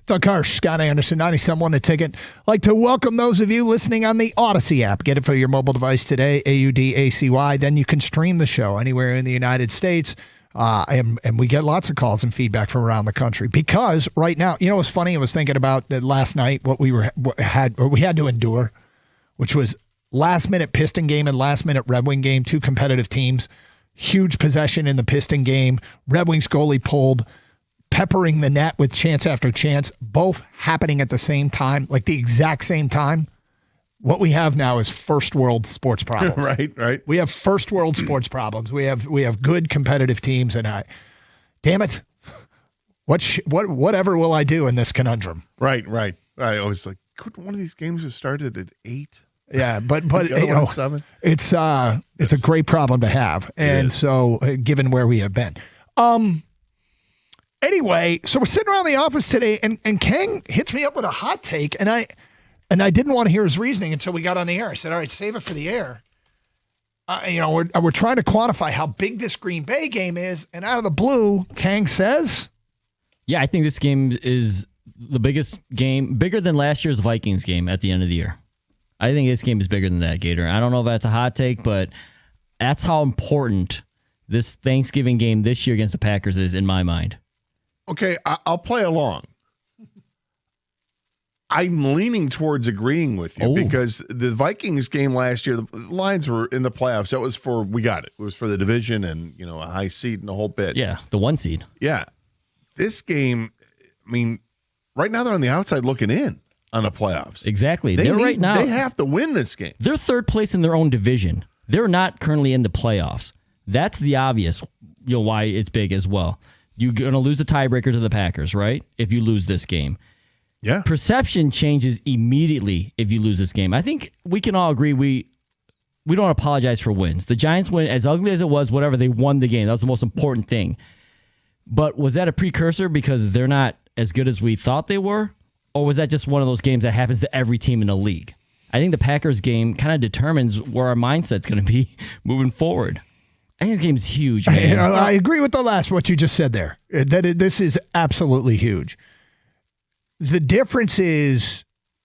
Doug Karsch, Scott Anderson, 97.1 The Ticket. I'd like to welcome those of you listening on the Odyssey app. Get it for your mobile device today, AUDACY. Then you can stream the show anywhere in the United States. And we get lots of calls and feedback from around the country because right now, you know what's funny? I was thinking about last night what we had to endure, which was last-minute Piston game and last-minute Red Wing game, two competitive teams. Huge possession in the Piston game. Red Wings goalie pulled, peppering the net with chance after chance, both happening at the same time, like the exact same time. What we have now is first world sports problems. Right. We have first world sports problems. We have good competitive teams, and damn it, whatever will I do in this conundrum? Right. I was like, couldn't one of these games have started at 8? Yeah, but you know, 7? it's a great problem to have, and so given where we have been. Anyway, so we're sitting around the office today, and Kang hits me up with a hot take, and I didn't want to hear his reasoning until we got on the air. I said, "All right, save it for the air." We're trying to quantify how big this Green Bay game is, and out of the blue, Kang says, "Yeah, I think this game is the biggest game, bigger than last year's Vikings game at the end of the year. I think this game is bigger than that, Gator. I don't know if that's a hot take, but that's how important this Thanksgiving game this year against the Packers is in my mind." Okay, I'll play along. I'm leaning towards agreeing with you because the Vikings game last year, the Lions were in the playoffs. That was we got it. It was for the division and, a high seed and the whole bit. Yeah, the 1 seed. Yeah. This game, I mean, right now they're on the outside looking in on the playoffs. Exactly. They have to win this game. They're third place in their own division. They're not currently in the playoffs. That's the obvious, why it's big as well. You're going to lose the tiebreaker to the Packers, right? If you lose this game. Yeah. Perception changes immediately if you lose this game. I think we can all agree we don't apologize for wins. The Giants win, as ugly as it was, whatever, they won the game. That was the most important thing. But was that a precursor because they're not as good as we thought they were? Or was that just one of those games that happens to every team in the league? I think the Packers game kind of determines where our mindset's going to be moving forward. I think this game's huge, man. I agree with what you just said there. This is absolutely huge. The difference is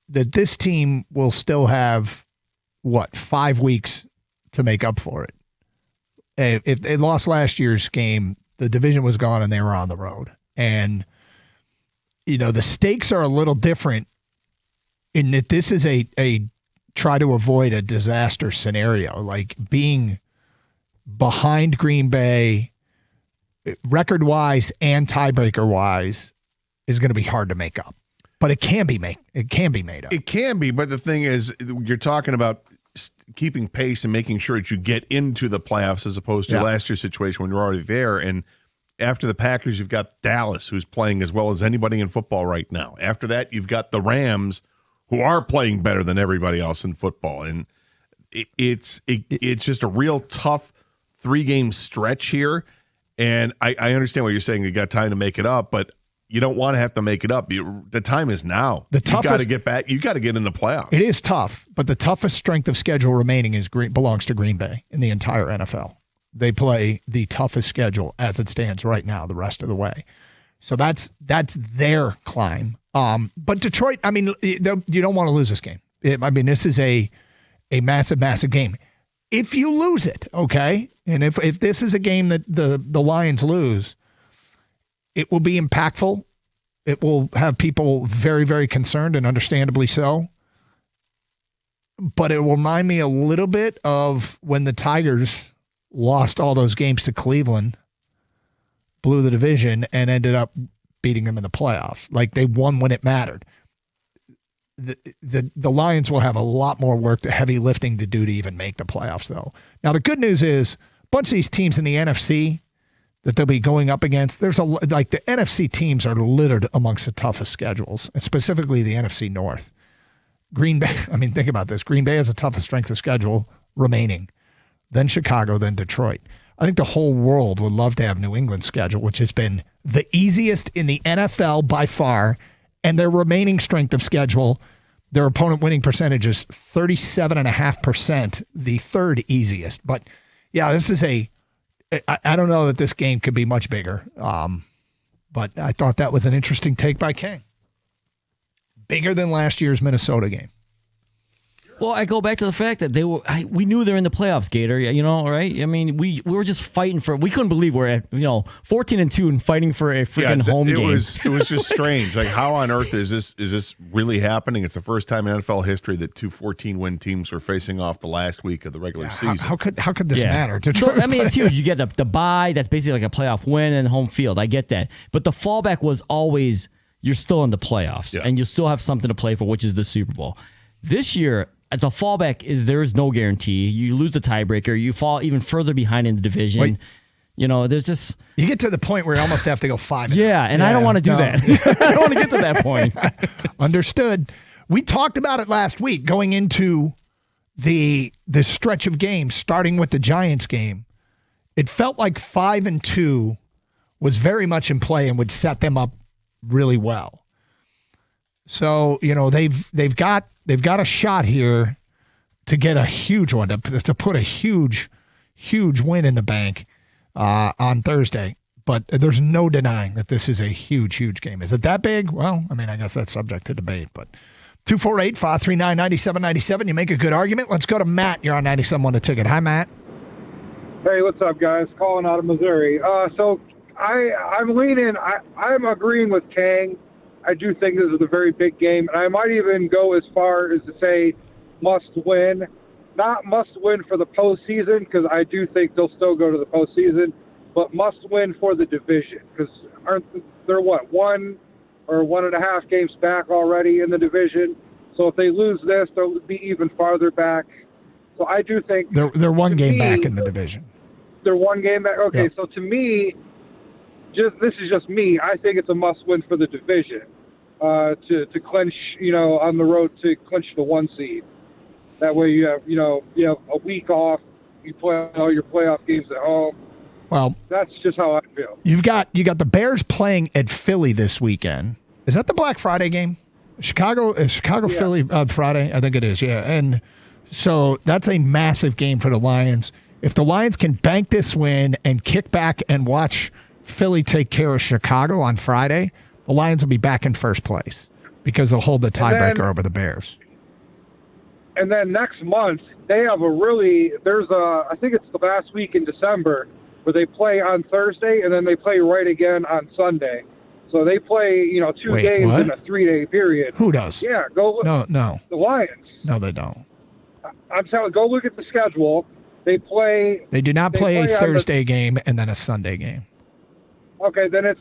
that this team will still have, 5 weeks to make up for it. If they lost last year's game, the division was gone and they were on the road. And, the stakes are a little different in that this is a try to avoid a disaster scenario, like being behind Green Bay, record-wise and tiebreaker-wise, is going to be hard to make up. But it can be made up. It can be, but the thing is, you're talking about keeping pace and making sure that you get into the playoffs as opposed to last year's situation when you're already there. And after the Packers, you've got Dallas, who's playing as well as anybody in football right now. After that, you've got the Rams, who are playing better than everybody else in football. And it's just a real tough 3-game stretch here. And I understand what you're saying. You got time to make it up, but you don't want to have to make it up. The time is now. You got to get back. You got to get in the playoffs. It is tough, but the toughest strength of schedule remaining belongs to Green Bay in the entire NFL. They play the toughest schedule as it stands right now, the rest of the way. So that's their climb. But Detroit, you don't want to lose this game. This is a massive, massive game. If you lose it, okay, and if this is a game that the Lions lose, it will be impactful. It will have people very, very concerned, and understandably so. But it will remind me a little bit of when the Tigers lost all those games to Cleveland, blew the division, and ended up beating them in the playoffs. Like, they won when it mattered. The Lions will have a lot more work, heavy lifting to do to even make the playoffs, though. Now, the good news is a bunch of these teams in the NFC that they'll be going up against, the NFC teams are littered amongst the toughest schedules, and specifically the NFC North. Green Bay, think about this. Green Bay has the toughest strength of schedule remaining, then Chicago, then Detroit. I think the whole world would love to have New England's schedule, which has been the easiest in the NFL by far, and their remaining strength of schedule, their opponent winning percentage is 37.5%, the third easiest. But, yeah, this is I don't know that this game could be much bigger, but I thought that was an interesting take by King. bigger than last year's Minnesota game. Well, I go back to the fact that we knew they're in the playoffs, Gator, right? I mean, we were just fighting we couldn't believe we're at, 14-2 and fighting for a freaking home game. It was just strange. Like, how on earth is this really happening? It's the first time in NFL history that two 14-win teams are facing off the last week of the regular season. How could this matter? So, I mean, it's huge. You get the bye, that's basically like a playoff win and home field. I get that. But the fallback was always you're still in the playoffs and you still have something to play for, which is the Super Bowl. This year, the fallback is there is no guarantee. You lose the tiebreaker. You fall even further behind in the division. Wait. There's just... You get to the point where you almost have to go 5. Yeah, and I don't want to do that. I don't want to get to that point. Understood. We talked about it last week going into the stretch of games, starting with the Giants game. It felt like 5-2 was very much in play and would set them up really well. So, they've got a shot here to get a huge one, to put a huge win in the bank on Thursday. But there's no denying that this is a huge game. Is it that big? Well, I mean, I guess that's subject to debate. But 248-539-9797. You make a good argument. Let's go to Matt. You're on 97.1 The Ticket. Hi, Matt. Hey, what's up, guys? Calling out of Missouri. So I'm leaning. I'm agreeing with Kang. I do think this is a very big game, and I might even go as far as to say must win. Not must win for the postseason, because I do think they'll still go to the postseason, but must win for the division, because they're 1 or 1.5 games back already in the division. So if they lose this, they'll be even farther back. So I do think they're one game back in the division. They're one game back. Okay, Yep. So to me, this is just me. I think it's a must-win for the division to clinch, on the road to clinch the 1 seed. That way you have a week off. You play all your playoff games at home. Well, that's just how I feel. You got the Bears playing at Philly this weekend. Is that the Black Friday game? Chicago Philly Friday? I think it is. Yeah, and so that's a massive game for the Lions. If the Lions can bank this win and kick back and watch Philly take care of Chicago on Friday, the Lions will be back in first place because they'll hold the tiebreaker over the Bears. And then next month, they have I think it's the last week in December, where they play on Thursday and then they play right again on Sunday. So they play, 2 games in a 3-day period. Who does? Yeah, go look. No. The Lions. No, they don't. I'm telling you, go look at the schedule. They do not play a Thursday game and then a Sunday game. Okay, then it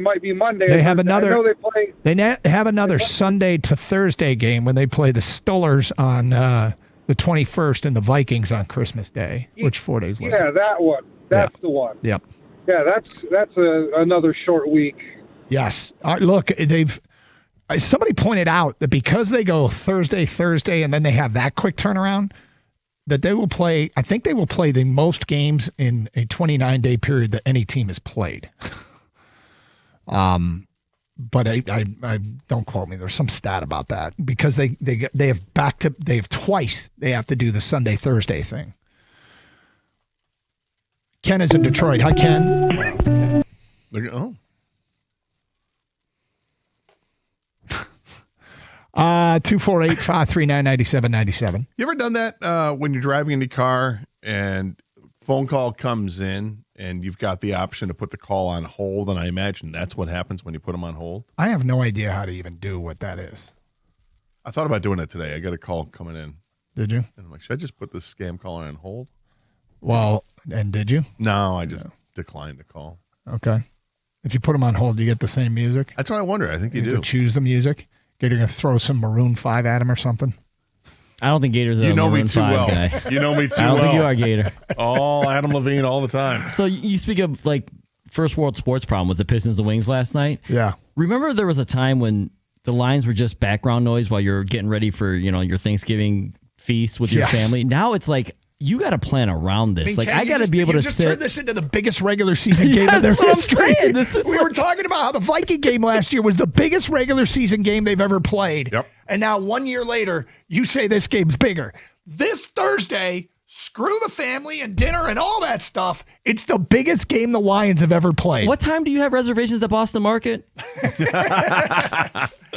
might be Monday. They have another. I know they play. They have another Sunday to Thursday game when they play the Steelers on the 21st and the Vikings on Christmas Day, which 4 days later. Yeah, that one. That's the one. Yep. Yeah, that's another short week. Yes. Look, somebody pointed out that because they go Thursday, and then they have that quick turnaround, that they will play. I think they will play the most games in a 29-day period that any team has played. But I don't quote me. There's some stat about that because they have twice they have to do the Sunday Thursday thing. Ken is in Detroit. Hi, Ken. Oh. 248-539-9797. You ever done that when you're driving in the car and phone call comes in and you've got the option to put the call on hold? And I imagine that's what happens when you put them on hold. I have no idea how to even do what that is. I thought about doing it today. I got a call coming in. Did you? And I'm like, should I just put this scam caller on hold? Well, and did you? No, I just declined the call. Okay. If you put them on hold, do you get the same music? That's what I wonder. I think you do. To choose the music. You're going to throw some Maroon 5 at him or something? I don't think Gator's a Maroon 5 guy. You know me too well. I don't think you are, Gator. Oh, Adam Levine all the time. So you speak of like first world sports problem with the Pistons and Wings last night. Yeah. Remember there was a time when the Lions were just background noise while you're getting ready for, your Thanksgiving feast with your family. Now it's like you got to plan around this. I got to be able to sit. Turn this into the biggest regular season game of their history. We were talking about how the Viking game last year was the biggest regular season game they've ever played. Yep. And now 1 year later, you say this game's bigger. This Thursday, Screw the family and dinner and all that stuff. It's the biggest game the Lions have ever played. What time do you have reservations at Boston Market?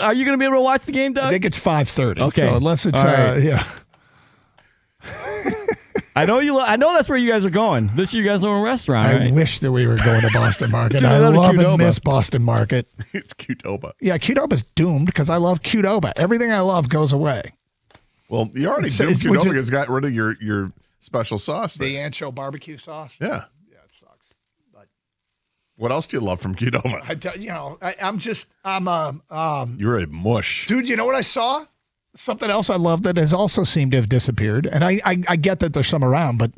Are you going to be able to watch the game, Doug? I think it's 5:30. Okay. So unless it's, right. yeah. I know that's where you guys are going. This year you guys are in a restaurant, I right? wish that we were going to Boston Market. Dude, I I love love and Qdoba. miss Boston Market. It's Qdoba. Yeah, Qdoba's doomed because I love Qdoba. Everything I love goes away. Well, you already doomed Qdoba because it's got rid of your special sauce. The ancho barbecue sauce. Yeah. Yeah, it sucks. But What else do you love from Qdoba? You're a mush. Dude, you know what I saw? Something else I love that has also seemed to have disappeared. And I get that there's some around, but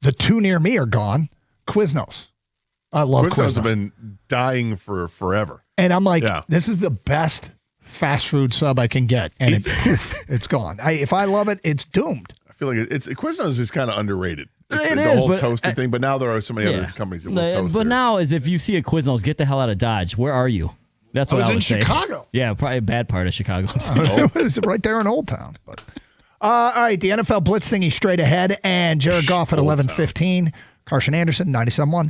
the two near me are gone. Quiznos. I love Quiznos. Have been dying for forever. And I'm like, This is the best fast food sub I can get. And it's gone. If I love it, it's doomed. I feel like Quiznos is kind of underrated. It the is, whole but toasted thing, but now there are so many other companies that will toast But it. now is if you see a Quiznos, get the hell out of Dodge. Where are you? That's what I would say. I was in Chicago. Yeah, probably a bad part of Chicago. It's right there in Old Town. But all right, the NFL Blitz thingy straight ahead, and Jared Goff at 11:15. Karsch and Anderson, 97.1.